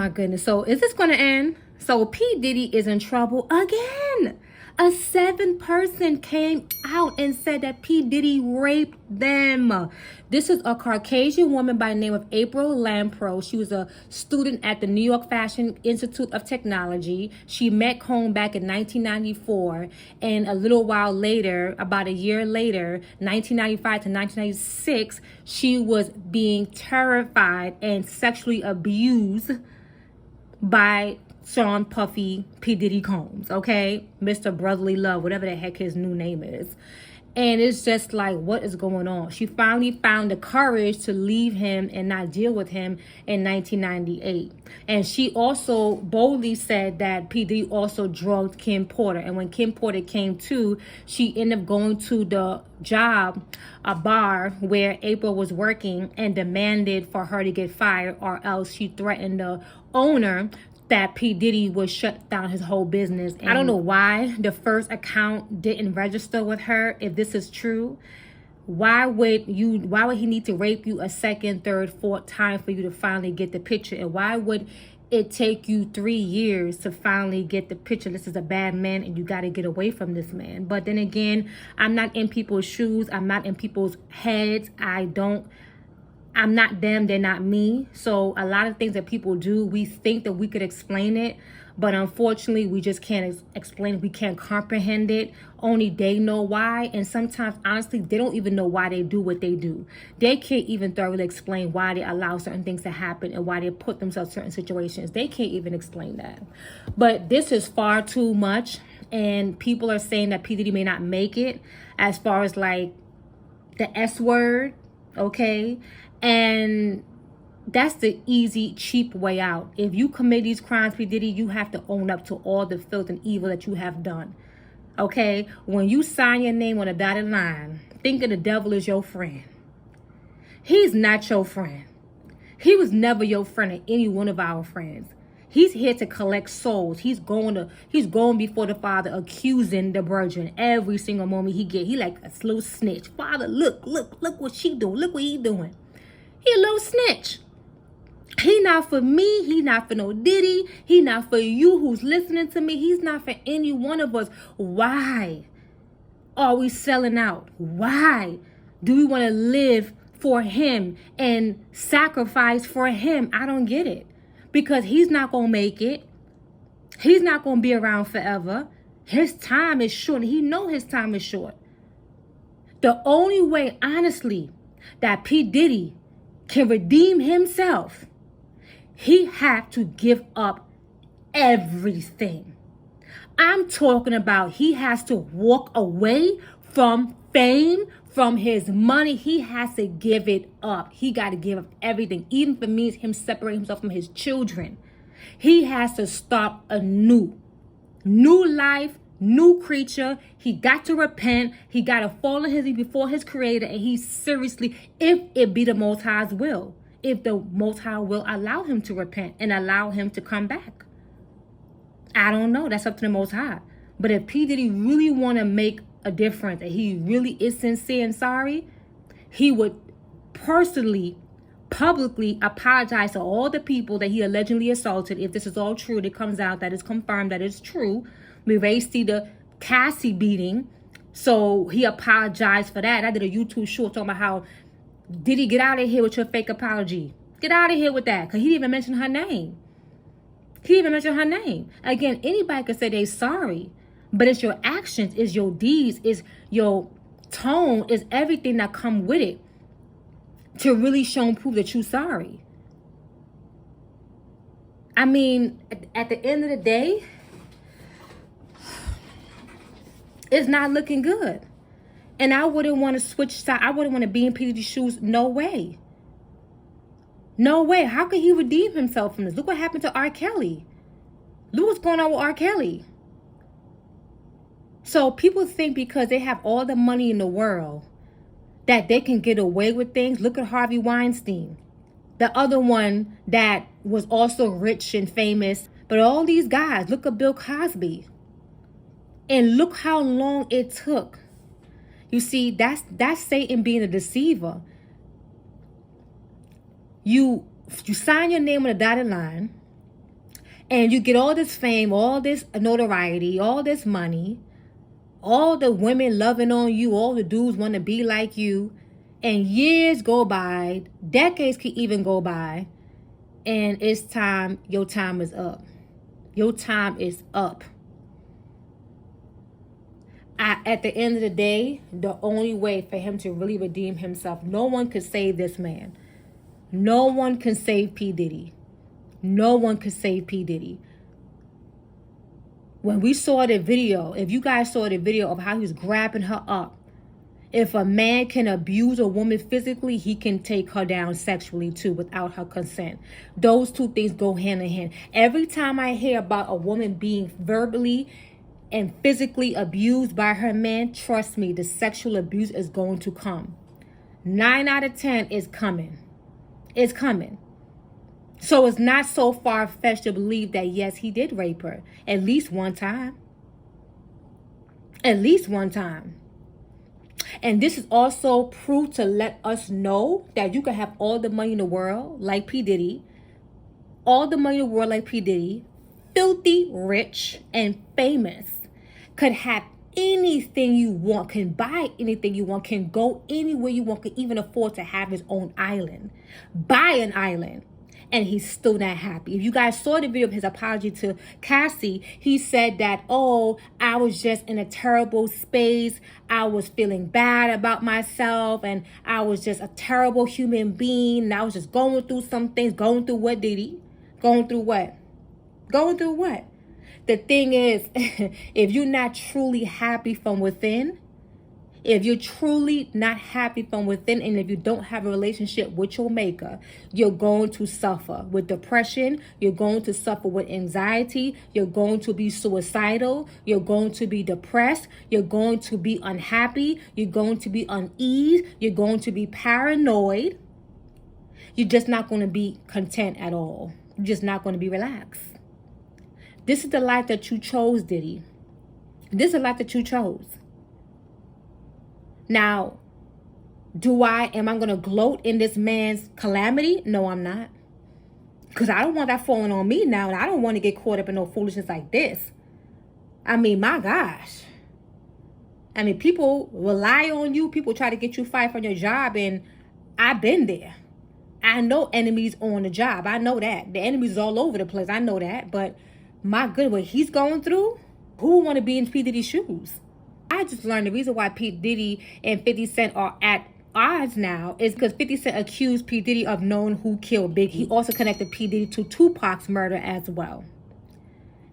my goodness. So is this going to end? So P. Diddy is in trouble again. A seventh person came out and said that P. Diddy raped them. This is a Caucasian woman by the name of April Lampro. She was a student at the New York Fashion Institute of Technology. She met Cohn back in 1994. And a little while later, about a year later, 1995 to 1996, she was being terrified and sexually abused by Sean Puffy P. Diddy Combs, okay? Mr. Brotherly Love, whatever the heck his new name is. And it's just like, what is going on? She finally found the courage to leave him and not deal with him in 1998. And she also boldly said that P. Diddy also drugged Kim Porter. And when Kim Porter came to, she ended up going to the job, a bar where April was working, and demanded for her to get fired, or else she threatened the owner that P. Diddy would shut down his whole business. And I don't know why the first account didn't register with her. If this is true, why would he need to rape you a second, third, fourth time for you to finally get the picture? And why would it take you 3 years to finally get the picture? This is a bad man and you got to get away from this man. But then again, I'm not in people's shoes. I'm not in people's heads. I'm not them, they're not me. So a lot of things that people do, we think that we could explain it, but unfortunately we just can't explain it. We can't comprehend it. Only they know why. And sometimes, honestly, they don't even know why they do what they do. They can't even thoroughly explain why they allow certain things to happen and why they put themselves in certain situations. They can't even explain that. But this is far too much. And people are saying that P. Diddy may not make it as far as like the S word, okay? And that's the easy, cheap way out. If you commit these crimes, P. Diddy, you have to own up to all the filth and evil that you have done. Okay? When you sign your name on a dotted line, thinking the devil is your friend. He's not your friend. He was never your friend or any one of our friends. He's here to collect souls. He's going before the Father, accusing the virgin every single moment he get. He like a slow snitch. Father, look what she doing. Look what he doing. He a little snitch. He not for me. He not for no Diddy. He not for you who's listening to me. He's not for any one of us. Why are we selling out? Why do we want to live for him and sacrifice for him? I don't get it. Because he's not going to make it. He's not going to be around forever. His time is short. He know his time is short. The only way, honestly, that P. Diddy can redeem himself, he had to give up everything. I'm talking about he has to walk away from fame, from his money. He has to give it up. He got to give up everything, even if it means him separating himself from his children. He has to start a new life, new creature. He got to repent. He got to fall on his knees before his creator. And he seriously, if it be the Most High's will, if the Most High will allow him to repent and allow him to come back. I don't know. That's up to the Most High. But if P. Diddy really want to make a difference and he really is sincere and sorry, he would personally, publicly apologize to all the people that he allegedly assaulted. If this is all true, it comes out that it's confirmed that it's true. We already see the Cassie beating, so he apologized for that. I did a YouTube short talking about how did he get out of here with your fake apology? Get out of here with that, because he didn't even mention her name. He didn't even mention her name. Again, anybody could say they're sorry, but it's your actions, it's your deeds, it's your tone, it's everything that come with it to really show and prove that you're sorry. I mean, at the end of the day, it's not looking good. And I wouldn't want to switch sides. I wouldn't want to be in P. Diddy's shoes. No way. No way. How could he redeem himself from this? Look what happened to R. Kelly. Look what's going on with R. Kelly. So people think because they have all the money in the world that they can get away with things. Look at Harvey Weinstein. The other one that was also rich and famous. But all these guys, look at Bill Cosby. And look how long it took. You see, that's Satan being a deceiver. You sign your name on a dotted line. And you get all this fame, all this notoriety, all this money, all the women loving on you, all the dudes want to be like you. And years go by, decades can even go by, and it's time, your time is up. Your time is up. At the end of the day, the only way for him to really redeem himself, no one could save this man. No one can save P. Diddy. No one could save P. Diddy. When we saw the video, if you guys saw the video of how he was grabbing her up, if a man can abuse a woman physically, he can take her down sexually too without her consent. Those two things go hand in hand. Every time I hear about a woman being verbally and physically abused by her man, trust me, the sexual abuse is going to come. 9 out of 10 is coming. It's coming. So it's not so far-fetched to believe that, yes, he did rape her. At least one time. At least one time. And this is also proof to let us know that you can have all the money in the world, like P. Diddy. All the money in the world, like P. Diddy. Filthy, rich, and famous. Could have anything you want. Can buy anything you want. Can go anywhere you want. Can even afford to have his own island. Buy an island. And he's still not happy. If you guys saw the video of his apology to Cassie, he said that, oh, I was just in a terrible space. I was feeling bad about myself. And I was just a terrible human being. And I was just going through some things. Going through what, Diddy? Going through what? Going through what? The thing is, if you're not truly happy from within, if you're truly not happy from within, and if you don't have a relationship with your maker, you're going to suffer with depression. You're going to suffer with anxiety. You're going to be suicidal. You're going to be depressed. You're going to be unhappy. You're going to be uneasy. You're going to be paranoid. You're just not going to be content at all. You're just not going to be relaxed. This is the life that you chose, Diddy. This is the life that you chose. Now, am I going to gloat in this man's calamity? No, I'm not. Because I don't want that falling on me now. And I don't want to get caught up in no foolishness like this. I mean, my gosh. I mean, people rely on you. People try to get you fired from your job. And I've been there. I know enemies on the job. I know that. The enemies is all over the place. I know that. But my good, what he's going through, who would want to be in P. Diddy's shoes? I just learned the reason why P. Diddy and 50 Cent are at odds now is because 50 Cent accused P. Diddy of knowing who killed Biggie. He also connected P. Diddy to Tupac's murder as well.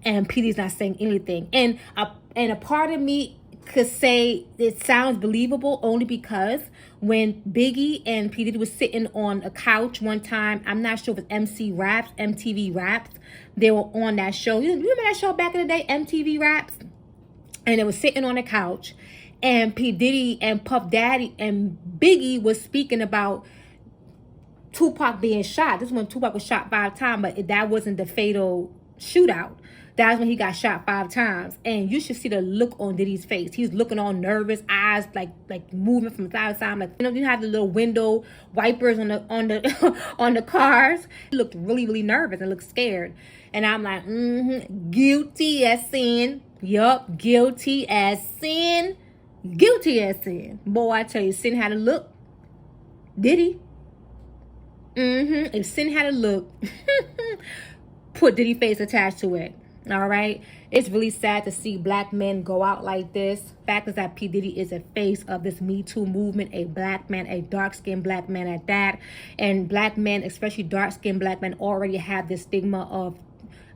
And P. Diddy's not saying anything. And a part of me could say it sounds believable only because when Biggie and P. Diddy was sitting on a couch one time, I'm not sure if it was MTV Raps, they were on that show. You remember that show back in the day, MTV Raps? And it was sitting on a couch, and P. Diddy and Puff Daddy and Biggie was speaking about Tupac being shot. This is when Tupac was shot 5 times, but that wasn't the fatal shootout. That's when he got shot 5 times. And you should see the look on Diddy's face. He's looking all nervous, eyes like moving from side to side. Like, you know, you have the little window wipers on the on the cars. He looked really nervous and looked scared. And I'm like, guilty as sin. Yup, guilty as sin. Guilty as sin. Boy, I tell you, sin had a look. Diddy. If sin had a look, put Diddy face attached to it. All right. It's really sad to see black men go out like this. Fact is that P. Diddy is a face of this Me Too movement. A black man, a dark-skinned black man at that. And black men, especially dark-skinned black men, already have this stigma of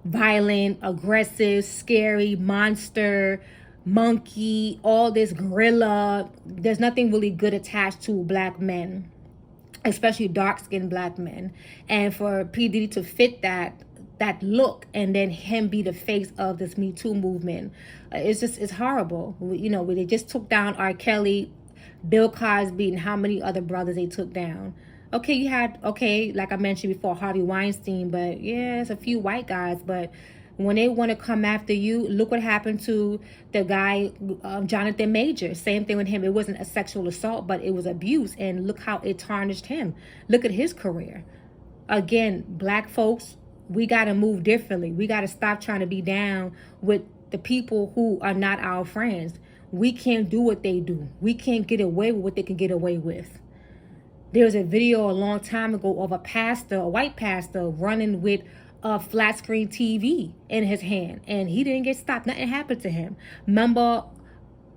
violent, aggressive, scary, monster, monkey, all this gorilla. There's nothing really good attached to black men, especially dark-skinned black men. And for P. Diddy to fit that look and then him be the face of this Me Too movement, it's horrible. You know, they just took down R. Kelly, Bill Cosby, and how many other brothers they took down. Okay, you had, like I mentioned before, Harvey Weinstein, but yeah, it's a few white guys. But when they want to come after you, look what happened to the guy, Jonathan Major. Same thing with him. It wasn't a sexual assault, but it was abuse. And look how it tarnished him. Look at his career. Again, black folks We got to move differently. We got to stop trying to be down with the people who are not our friends. We can't do what they do. We can't get away with what they can get away with. There was a video a long time ago of a pastor, a white pastor, running with a flat screen TV in his hand, and he didn't get stopped. Nothing happened to him. Remember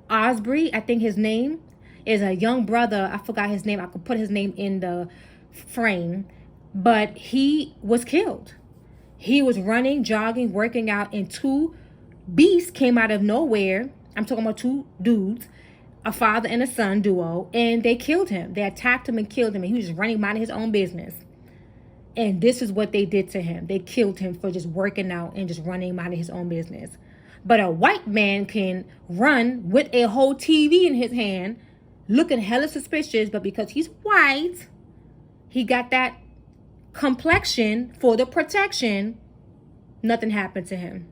Osbury, I think his name, is a young brother. I forgot his name. I could put his name in the frame, but he was killed. He was running, jogging, working out, and two beasts came out of nowhere. I'm talking about two dudes, a father and a son duo, and they killed him. They attacked him and killed him, and he was just running, minding his own business. And this is what they did to him. They killed him for just working out and just running, minding his own business. But a white man can run with a whole TV in his hand, looking hella suspicious, but because he's white, he got that complexion for the protection. Nothing happened to him.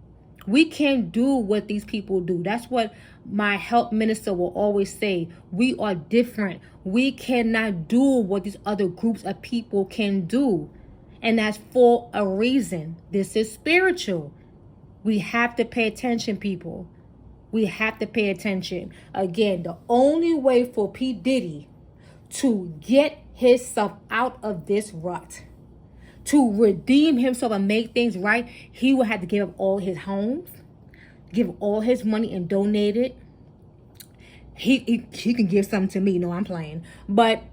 We can't do what these people do. That's what my health minister will always say. We are different. We cannot do what these other groups of people can do. And that's for a reason. This is spiritual. We have to pay attention, people. We have to pay attention. Again, the only way for P. Diddy to get himself out of this rut, to redeem himself and make things right, he would have to give up all his homes, give all his money and donate it. He can give something to me. No, I'm playing. But,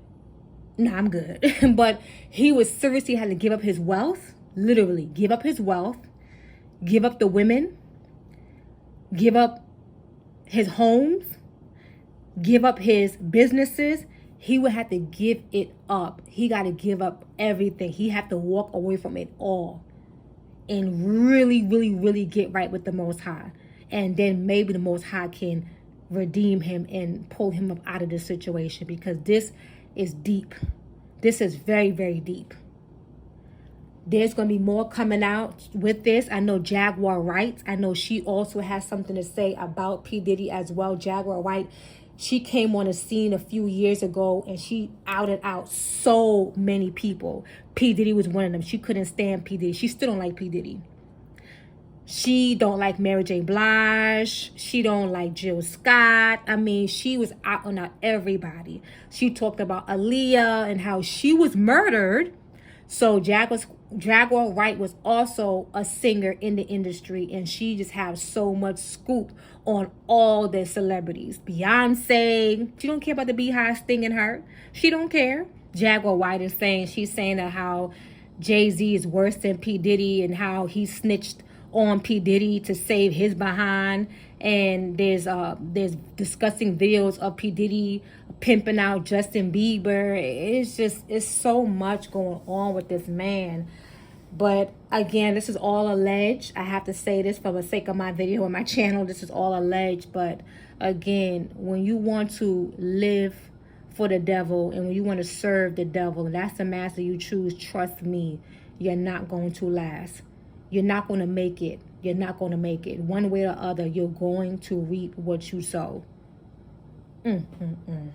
no, I'm good. But he would seriously have to give up his wealth, literally give up his wealth, give up the women, give up his homes, give up his businesses. He would have to give it up. He got to give up everything. He had to walk away from it all and really, really, really get right with the Most High. And then maybe the Most High can redeem him and pull him up out of this situation, because this is deep. This is very, very deep. There's going to be more coming out with this. I know Jaguar Wright. I know she also has something to say about P. Diddy as well. Jaguar Wright, she came on the scene a few years ago and she outed out so many people. P. Diddy was one of them. She couldn't stand P. Diddy. She still don't like P. Diddy. She don't like Mary J. Blige. She don't like Jill Scott. I mean, she was out on out everybody. She talked about Aaliyah and how she was murdered. So Jaguar Wright was also a singer in the industry, and she just has so much scoop on all the celebrities. Beyonce, she don't care about the Beehive stinging her. She don't care. Jaguar Wright is saying, she's saying that how Jay-Z is worse than P. Diddy and how he snitched on P. Diddy to save his behind. And there's discussing videos of P. Diddy pimping out Justin Bieber. It's so much going on with this man. But again, this is all alleged. I have to say this for the sake of my video and my channel. This is all alleged. But again, when you want to live for the devil and when you want to serve the devil, and that's the master you choose, trust me, you're not going to last. You're not going to make it. You're not going to make it. One way or other, you're going to reap what you sow. Mm.